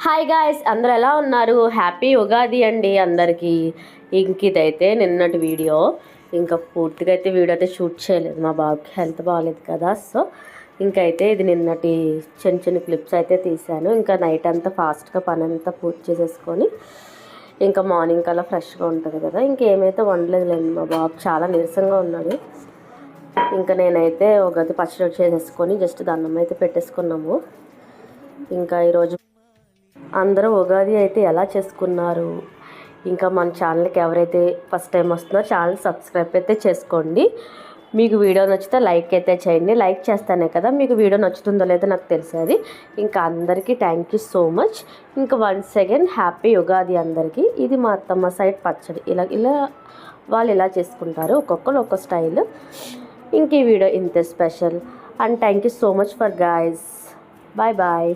Hi guys, అందరూ ఎలా ఉన్నారు? హ్యాపీ ఉగాది అండి అందరికీ. ఇదైతే నిన్నటి వీడియో. ఇంకా పూర్తిగా అయితే వీడియో అయితే షూట్ చేయలేదు, మా బాబుకి హెల్త్ బాగాలేదు కదా. సో ఇంకైతే ఇది నిన్నటి చిన్న చిన్న క్లిప్స్ అయితే తీశాను. ఇంకా నైట్ అంతా ఫాస్ట్గా పని అంతా పూర్తి చేసేసుకొని ఇంకా మార్నింగ్ కల్లా ఫ్రెష్గా ఉంటుంది కదా. ఇంకేమైతే వండలేదులేండి, మా బాబు చాలా నీరసంగా ఉన్నాడు. ఇంకా నేనైతే ఉగాది పచ్చడి చేసేసుకొని జస్ట్ దండం అయితే పెట్టేసుకున్నాము. ఇంకా ఈరోజు అందరూ ఉగాది అయితే ఎలా చేసుకున్నారు? ఇంకా మన ఛానల్కి ఎవరైతే ఫస్ట్ టైం వస్తున్నారో ఛానల్ సబ్స్క్రైబ్ అయితే చేసుకోండి. మీకు వీడియో నచ్చితే లైక్ అయితే చేయండి. లైక్ చేస్తానే కదా మీకు వీడియో నచ్చుతుందో లేదో నాకు తెలిసేది. ఇంకా అందరికీ థ్యాంక్ యూ సో మచ్. ఇంకా వన్స్ అగైన్ హ్యాపీ ఉగాది అందరికీ. ఇది మా అత్తమ్మ సైడ్ పచ్చడి. ఇలా వాళ్ళు ఇలా చేసుకుంటారు, ఒక్కొక్కరు ఒక్కొక్క స్టైల్. ఇంక ఈ వీడియో ఇంతే special. And thank you so much for guys. Bye bye.